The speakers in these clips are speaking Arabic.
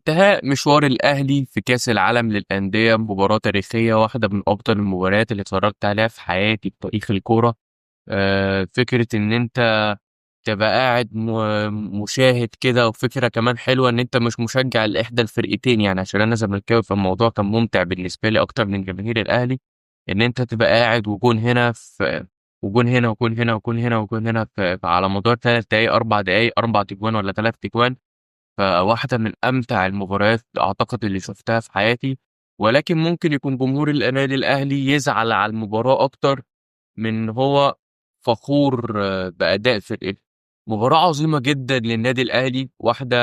انتهاء مشوار الأهلي في كأس العالم للأندية، مباراة تاريخية، واحدة من أفضل المباريات اللي اتفرجت عليها في حياتي في تاريخ الكورة. فكرة إن أنت تبقى قاعد مشاهد كده، وفكرة كمان حلوة إن أنت مش مشجع لإحدى الفرقتين، يعني عشان أنا زملكاوي فالموضوع كان ممتع بالنسبة لي أكتر من جماهير الأهلي. إن أنت تبقى قاعد وجون هنا في وجون هنا وجون هنا وجون هنا وجون هنا على مدار 3 دقايق 4 دقايق 4 تجوان ولا 3 تجوان. فواحدة من أمتع المباريات أعتقد اللي شفتها في حياتي. ولكن ممكن يكون جمهور النادي الأهلي يزعل على المباراة أكتر من هو فخور بأداء فرقته. مباراة عظيمة جدا للنادي الأهلي، واحدة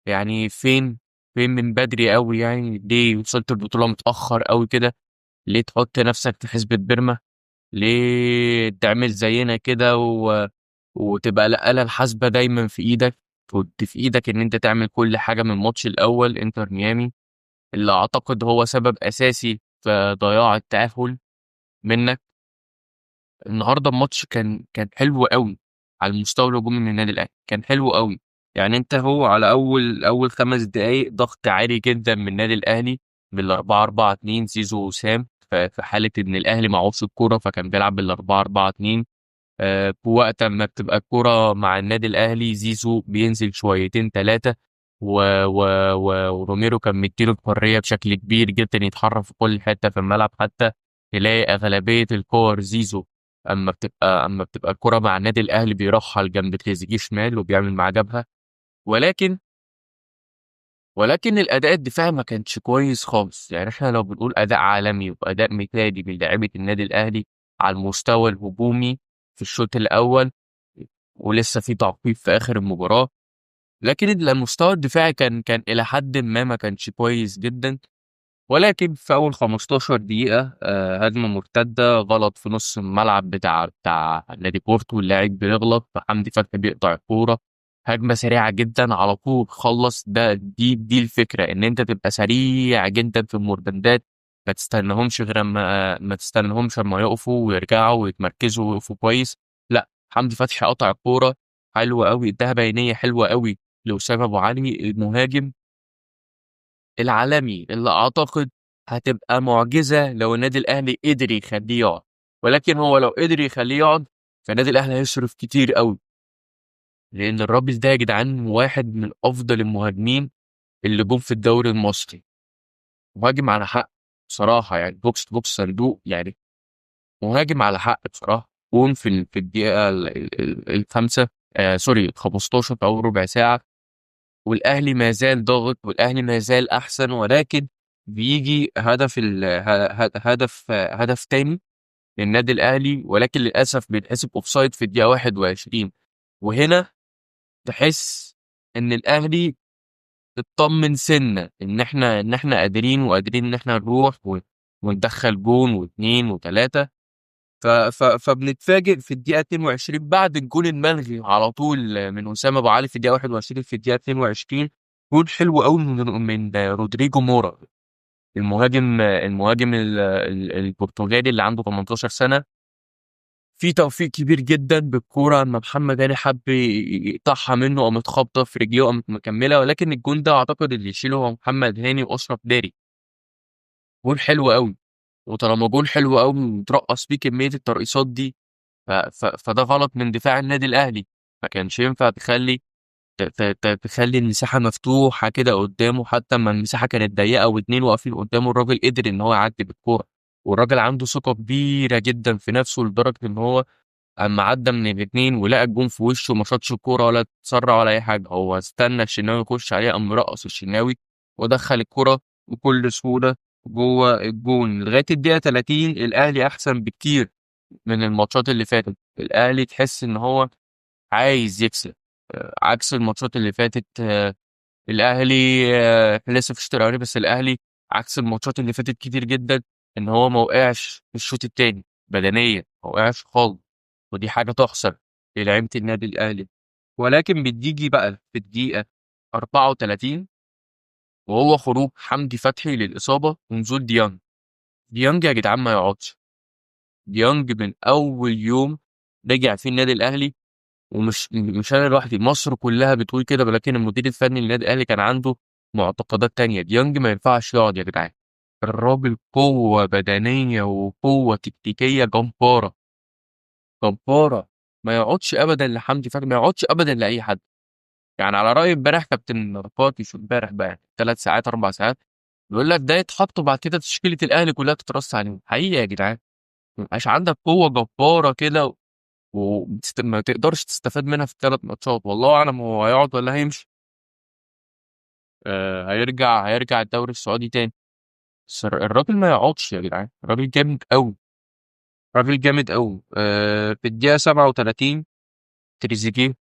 يعني فين من بدري قوي، يعني ليه وصلت البطولة متأخر قوي كده؟ ليه تحط نفسك في حسبة بيرما؟ ليه تعمل زينا كده وتبقى الآلة الحاسبة دايما في ايدك؟ كنت في ايدك ان انت تعمل كل حاجة من الماتش الاول انتر ميامي، اللي اعتقد هو سبب اساسي في ضياع التأهل منك. النهارده الماتش كان حلو قوي. على المستوى الهجومي من النادي الاهلي كان حلو قوي. يعني انت هو على اول 5 دقايق ضغط عالي جدا من النادي الاهلي، بال4-4-2 زيزو وسام. في حالة إن الأهلي معهوش الكورة فكان بيلعب بال4-4-2. وقت ما بتبقى الكرة مع النادي الأهلي زيزو بينزل شويتين ثلاثة، وروميرو كان مديله الحرية بشكل كبير جدا يتحرك في كل حتة في الملعب. حتى تلاقي أغلبية الكور زيزو أما بتبقى الكرة مع النادي الأهلي بيرحل جنب تريزيجيه شمال وبيعمل معاه جبهة. ولكن ولكن الأداء الدفاعي ما كانش كويس خالص. يعني احنا لو بنقول أداء عالمي وأداء مثالي من لاعيبة النادي الأهلي على المستوى الهجومي في الشوط الأول، ولسه في تعقيب في آخر المباراة، لكن المستوى الدفاعي كان إلى حد ما كانش كويس جدا. ولكن في أول 15 دقيقة هجمة مرتدة غلط في نص الملعب بتاع نادي بورتو، اللاعب بيغلط فحمدي فتحي بيقطع الكورة. هجمة سريعة جدا على طول خلص. دي الفكرة إن أنت تبقى سريع جدا في المرتدات. ما تستناهمش لما يقفوا ويرجعوا ويتمركزوا ويقفوا كويس. لا، حمدي فتحي قطع الكورة حلوة قوي، اداها بينية حلوة قوي لأسامة أبو علي المهاجم العالمي، اللي اعتقد هتبقى معجزة لو النادي الاهلي قدر يخليه يقعد. ولكن هو لو قدر يخليه يقعد فالنادي الاهلي هيصرف كتير قوي، لان الراجل ده يا جدعان واحد من افضل المهاجمين اللي جم في الدوري المصري. مهاجم على حق بصراحة، يعني بوكس تو بوكس صندوق يعني. مهاجم على حق بصراحة. جون في الدقيقة الخامسة، سوري 15 في أول ربع ساعة، والاهلي ما زال ضاغط والاهلي ما زال احسن. ولكن بيجي هدف تاني للنادي الاهلي، ولكن للاسف بيتحسب اوفسايد في الدقيقه 21. وهنا تحس ان الاهلي اطمن سنه ان احنا قادرين ان احنا نروح وندخل جون واثنين وثلاثه. فبنتفاجئ في الدقيقه 22 بعد الجون الملغي على طول من اسامه ابو علي في الدقيقه 21. في الدقيقه 22 جول حلو قوي من رودريجو مورا، المهاجم البرتغالي اللي عنده 18 سنة. في توفيق كبير جدا بالكورة اما محمد هاني حب يقطعها منه او متخبطة في رجليه او مكملة، ولكن الجون ده اعتقد اللي يشيله هو محمد هاني واشرف داري. جول حلو قوي. وطالما جول حلو قوي مترقص بيه كمية الترقيصات دي، فده غلط من دفاع النادي الاهلي. ما كانش ينفع تخلي المساحة مفتوحة كده قدامه. حتى ما المساحة كانت ضيقة واتنين واقفين قدامه، الراجل قدر ان هو يعدي بالكورة. والراجل عنده ثقة كبيرة جدا في نفسه لدرجة ان هو اما عدى من الاتنين ولقى الجون في وشه ما شاطش الكورة ولا اتسرع ولا اي حاجة. هو استنى الشناوي يخش عليه، قام مرقص الشناوي ودخل الكرة بكل سهولة جوه الجون. لغاية الدقيقة 30 الاهلي احسن بكتير من الماتشات اللي فاتت. الاهلي تحس ان هو عايز يكسب، عكس الماتشات اللي فاتت. الاهلي لسه في الشوط الاولاني بس الاهلي عكس الماتشات اللي فاتت كتير جدا ان هو ما وقعش في الشوط الثاني بدنيا، ما وقعش خالص. ودي حاجه تحسب للاعيبه النادي الاهلي. ولكن بتيجي بقى في الدقيقه 34 وهو خروج حمدي فتحي للاصابه ونزول ديانج. ديانج يا جدعان ما يقعدش. ديانج من اول يوم رجع في النادي الاهلي، ومش مش انا لوحدي، مصر كلها بتقول كده. ولكن المدير الفني للنادي الاهلي كان عنده معتقدات تانية. ديانج ما ينفعش يقعد يا جدعان. الراجل قوة بدنية وقوة تكتيكية جبارة جبارة. ما يقعدش أبدا لحمدي فتحي، ما يقعدش أبدا لأي حد. يعني على رأي امبارح كابتن رفاقي، شو امبارح بقى يعني 3 ساعات 4 ساعات، بيقول لك ده يتحط وبعد كده تشكيلة الأهلي كلها تترص عليهم. حقيقي يا جدعان، ما يبقاش عندك قوة جبارة كده وما تقدرش تستفاد منها في ال3 ماتشات. والله أعلم هو هيقعد ولا هيمشي. هيرجع الدوري السعودي تاني. بس الراجل ما يقعدش يا جدعان، الراجل جامد قوي، راجل جامد قوي. في الدقيقة 37 تريزيجيه،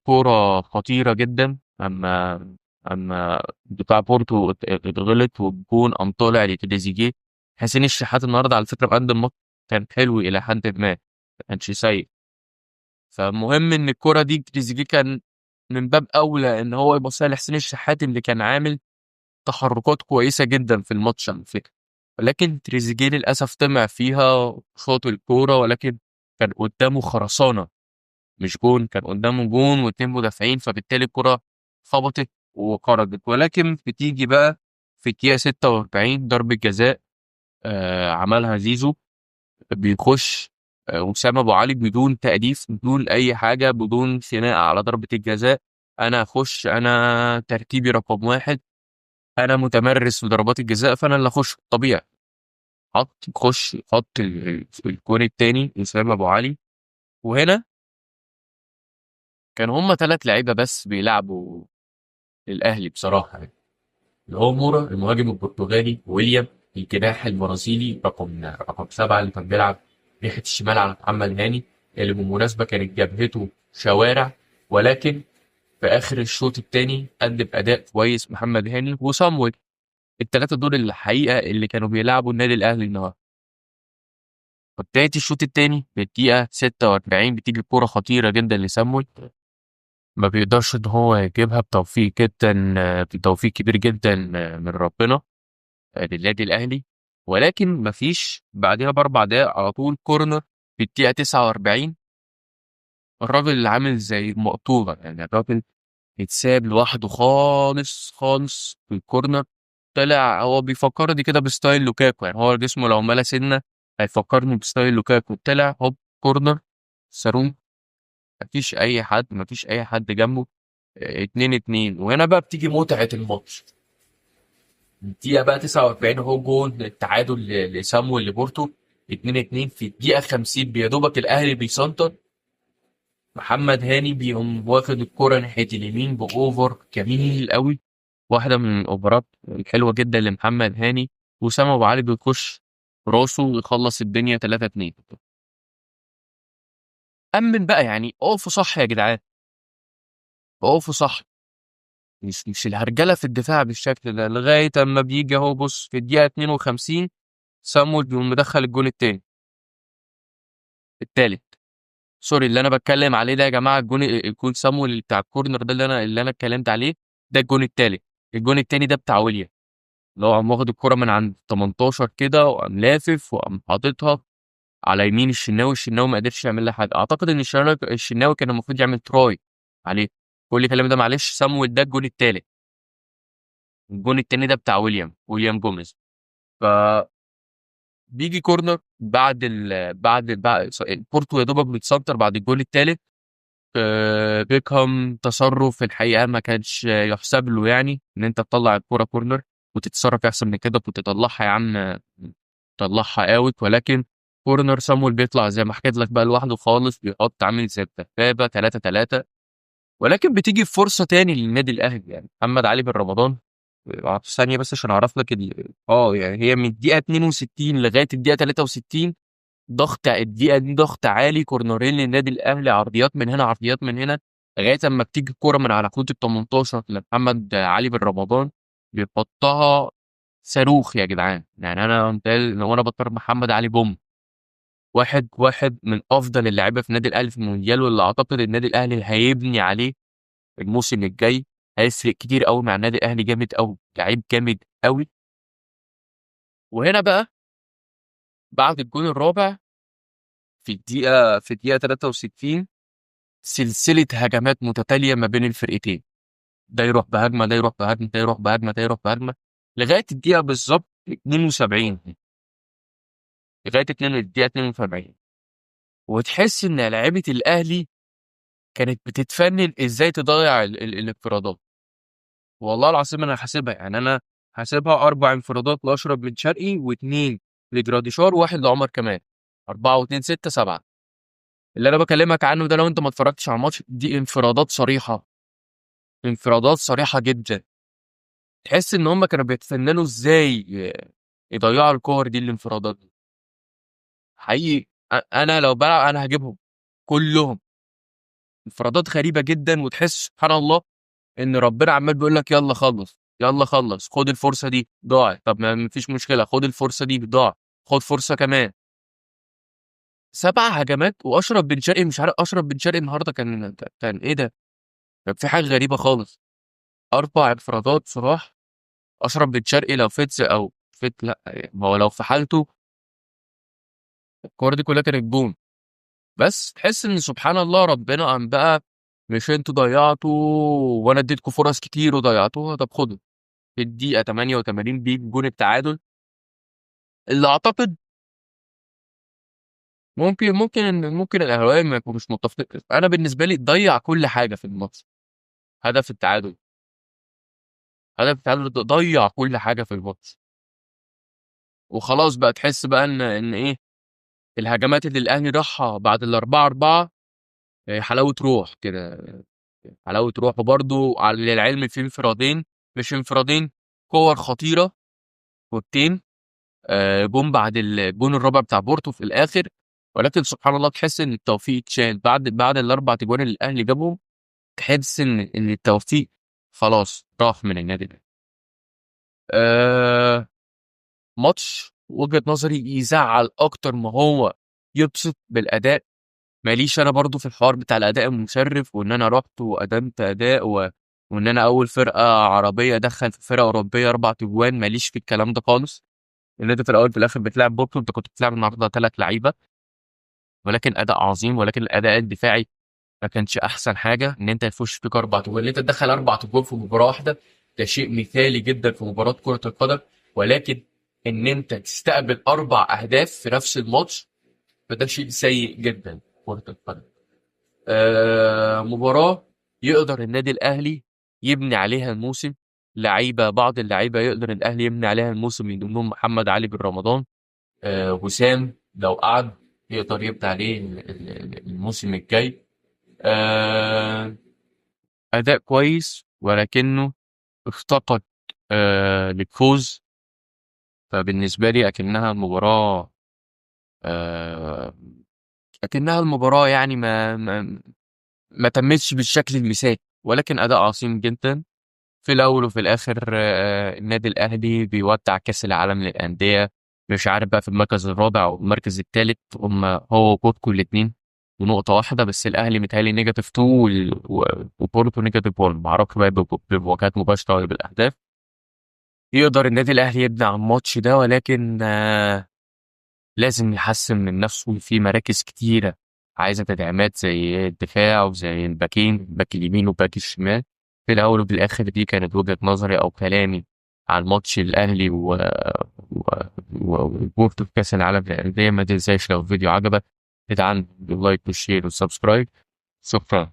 كورة خطيرة جدا. أما بتاع بورتو اتغلط والجون قام طالع لتريزيجيه. حسين الشحات النهارده على فكرة بقدم ماتش كان حلو إلى حد ما كانش سيء. فمهم إن الكورة دي تريزيجيه كان من باب أولى إن هو يبصيها لحسين الشحات اللي كان عامل تحركات كويسة جدا في الماتش على فكرة. ولكن تريزيجيه للأسف طمع فيها شاط الكورة، ولكن كان قدامه خرسانة مش جون. كان قدامه جون واتنين مدافعين، فبالتالي الكرة خبطت وخرجت. ولكن بتيجي بقى في الدقيقة 46 ضربة جزاء عملها زيزو. بيخش وسام أبو علي بدون تأليف بدون أي حاجة بدون خناقة على ضربة الجزاء. أنا أخش، أنا ترتيبي رقم 1، أنا متمرس في ضربات الجزاء، فأنا اللي أخش طبيعي. حط الجون التاني وسام أبو علي. وهنا كان هما 3 لعيبة بس بيلعبوا للأهلي بصراحة يعني. اللي هو مورا المهاجم البرتغالي، ويليام الجناح البرازيلي رقم 7 اللي كان بيلعب ناحية الشمال على محمد هاني، اللي بالمناسبة كانت جبهته شوارع. ولكن في آخر الشوط الثاني قدم أداء كويس محمد هاني وصامويل. ال3 دول الحقيقة اللي كانوا بيلعبوا النادي الأهلي النهاردة. بداية الشوط الثاني بالدقيقة 46 بتيجي كورة خطيرة جدا لصامويل، ما بيقدرش إن هو يجيبها بتوفيق جدا، بتوفيق كبير جدا من ربنا للنادي الأهلي. ولكن مفيش بعدها ب4 دقايق على طول كورنر في الدقيقة 49. الراجل اللي عامل زي مقطوبة يعني، الراجل يتساب لوحده خالص خالص في الكورنر. طلع هو بيفكرني كده بستايل لوكاكو، يعني هو جسمه لو ملا سنة هيفكرني بستايل لوكاكو. طلع هوب كورنر ساروم، مفيش أي حد جنبه. 2-2. وهنا بقى بتيجي متعة الماتش. الدقيقة بقى 49 اهو جون التعادل لسامويل لبورتو. 2-2 في الدقيقة 50 بيدوبك الأهلي بيسنتر. محمد هاني بيقوم واخد الكرة ناحية اليمين بأوفر جميل قوي، واحدة من الأوفرات الحلوة جدا لمحمد هاني. وسام أبو علي بيخش راسه ويخلص الدنيا 3-2. أمن بقى يعني، اقفوا صح يا جدعان، اقفوا صح. مش الهرجلة في الدفاع بالشكل ده لغاية أما بيجي أهو. بص في الدقيقة 52 سامويل بيقوم مدخل الجون التالت. سوري، اللي انا بتكلم عليه ده يا جماعه الجون سامويل اللي بتاع الكورنر ده اللي انا اتكلمت عليه. ده الجون التالت. الجون التاني ده بتاع ويليام، اللي هو قام واخد الكرة من عند 18 كده وقام لافف وقام حاططها على يمين الشناوي. الشناوي ما قدرش يعمل لها حاجه. اعتقد ان الشناوي كان المفروض يعمل تراي عليه. كل الكلام ده معلش. سامويل ده الجون التالت. الجون التاني ده بتاع ويليام جوميز. ف بيجي كورنر بعد بورتو يا دوبك بيتسنتر بعد الجول التالت. بيكهام تصرف في الحقيقة ما كانش يحسب له، يعني ان انت تطلع الكرة كورنر وتتصرف احسن من كده كنت تطلعها يا عم، تطلعها اوت. ولكن كورنر سامويل بيطلع زي ما حكيت لك بقى لوحده خالص، بيحط عامل زي الدبابة 3-3. ولكن بتيجي فرصة تاني للنادي الاهلي، يعني محمد علي بن رمضان. ثانية بس عشان اعرف لك يعني هي من الدقيقة 62 لغاية الدقيقة 63 ضغط. الدقيقة دي ضغط عالي، كورنرين للنادي الأهلي، عرضيات من هنا عرضيات من هنا، لغاية أما بتيجي الكورة من على خطوط ال18 لمحمد علي بن رمضان بيحطها صاروخ يا جدعان. يعني أنا وأنا بضطر محمد علي بوم. واحد من أفضل اللاعيبة في النادي الأهلي في المونديال، واللي أعتقد النادي الأهلي هيبني عليه الموسم الجاي. هيفرق كتير قوي مع النادي الأهلي، جامد قوي، لعيب جامد قوي. وهنا بقى بعد الجون الرابع في الدقيقة 63 سلسلة هجمات متتالية ما بين الفرقتين. ده يروح بهجمه، ده يروح بهجمه، ده يروح بهجمه، ده يروح بهجمه، لغايه الدقيقه بالظبط 72، لغايه الدقيقه 72. وتحس ان لعيبه الاهلي كانت بتتفنن ازاي تضيع الانفرادات. والله العظيم انا حاسبها، يعني انا حاسبها 4 انفرادات لاشرف بن شرقي، واثنين لجراديشار، وواحد لعمر كمال. 4 و2 6 7. اللي انا بكلمك عنه ده، لو انت ما اتفرجتش على الماتش، دي انفرادات صريحه، انفرادات صريحه جدا. تحس ان هم كانوا بيتفننوا ازاي يضيعوا الكور دي، الانفرادات دي. حقيقي انا لو بلعب انا هجيبهم كلهم. انفرادات غريبه جدا، وتحس سبحان الله ان ربنا عمال بيقول لك يلا خلص، يلا خلص، خد الفرصه دي ضاعت، طب ما فيش مشكله، خد الفرصه دي ضاع، خد فرصه كمان. 7 هجمات، واشرف بن شرقي مش عارف، اشرف بن شرقي النهارده كان ايه ده؟ كان في حاجه غريبه خالص. 4 انفرادات صراحه. اشرف بن شرقي لو فيتس او فيت، لا ما هو لو في حالته الكوره دي كلها كانت جون. بس تحس ان سبحان الله ربنا قام بقى، مش انتوا ضيعتوا وانا اديتكم فرص كتير وضيعتوها، طب خدوا. في الدقيقه 88 دي جون التعادل، اللي اعتقد ممكن الاهلاويه ما يكونوش متفقين. انا بالنسبه لي ضيع كل حاجه في الماتش. هدف التعادل، هدف التعادل ده ضيع كل حاجه في الماتش. وخلاص بقى تحس بقى ان ايه، الهجمات اللي الاهلي راحها بعد ال4-4 حلاوه روح كده، حلاوه روح. وبرده على العلم في انفرادين، مش انفرادين، كور خطيره، كورتين جون بعد الجون الرابع بتاع بورتو في الاخر. ولكن سبحان الله تحس ان التوفيق اتشال بعد ال4 اجوان اللي الاهلي جابهم. تحس ان التوفيق خلاص راح من النادي ده. آه ماتش وجهة نظري يزعل اكتر ما هو يبسط بالاداء. ماليش انا برضو في الحوار بتاع الاداء المشرف، وان انا رحت وقدمت اداء وان انا اول فرقه عربيه ادخل في فرقه اوروبيه 4 اجوان. ماليش في الكلام ده خالص. ان انت في الاول في الاخر بتلعب بورتو، انت كنت بتلعب النهارده 3 لعيبه، ولكن اداء عظيم. ولكن الاداء الدفاعي ما كانش احسن حاجه. ان انت يفوش فيك 4 اجوان، ان انت تدخل 4 اجوان في مباراه واحده، ده شيء مثالي جدا في مباراه كره القدم. ولكن ان انت تستقبل 4 اهداف في نفس الماتش، فده شيء سيء جدا في كره القدم. مباراه يقدر النادي الاهلي يبني عليها الموسم. بعض اللعيبه يقدر الاهلي يبني عليها الموسم، من ضمنهم محمد علي بن رمضان. وسام لو قعد يقدر يبني عليه الموسم الجاي. آه أداء كويس، ولكنه افتقد للفوز. فبالنسبة لي آه أكنها المباراة يعني ما تمتش بالشكل المثالي. ولكن أداء عظيم جدا. في الأول وفي الآخر النادي الأهلي بيودع كأس العالم للأندية. مش عارف بقى في المركز الرابع أو المركز الثالث، هو وبورتو الاتنين ونقطة واحدة. بس الأهلي متهيألي نيجاتيف 2 وبورتو نيجاتيف 1. معرفش بقى بمواجهات مباشرة ولا بالأهداف. يقدر النادي الأهلي يبني على الماتش ده، ولكن لازم يحسن من نفسه في مراكز كتيرة عايزة تدعيمات، زي الدفاع وزي الباكين، باك اليمين وباك الشمال. في الأول وفي الآخر دي كانت وجهة نظري أو كلامي عن ماتش الأهلي وبورتو في كأس العالم للأندية. ما تنساش لو الفيديو عجبك تدعم باللايك والشير والسبسكرايب. شكرا.